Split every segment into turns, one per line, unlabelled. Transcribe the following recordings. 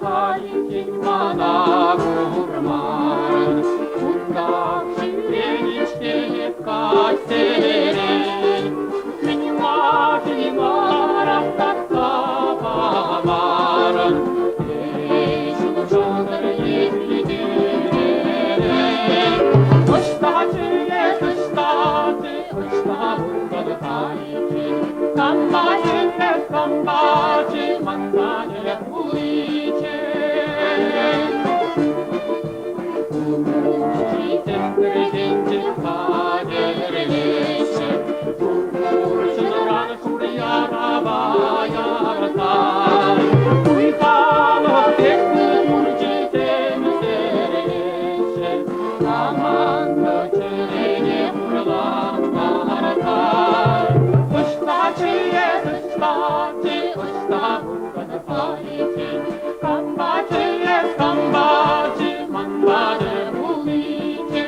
Палітіньмана гурман, удавши ленічки кастерей, Книма растаксавамаран, Эйшн жондар етлидерей. Оштачы, оштабундан палітін, Камбачы, манзане уличе. Президенті падереше, Турчын раншур ярабаяртай, Уйханов текті турчитен сереше, Команды черене урланартай. Ұштачые, ұштабундан палитин, Камбачые, манбады уличе.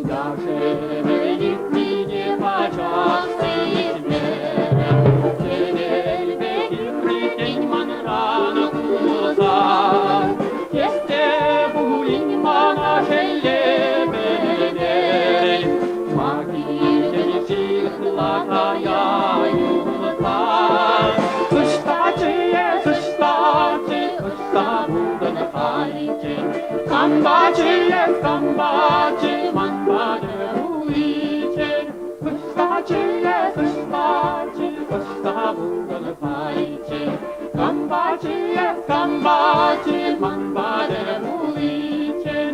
Даже великий не почасти измерен, Терельбеки прикиньман рано кузар, Есте булиньмана желебелей, Магитени чихлакаяюнтар. Ұштачые, ұштабундан палитин, Камбачые, манбады уличен. Ұштачые, ұштабундан палитин, Камбачые, манбады уличен.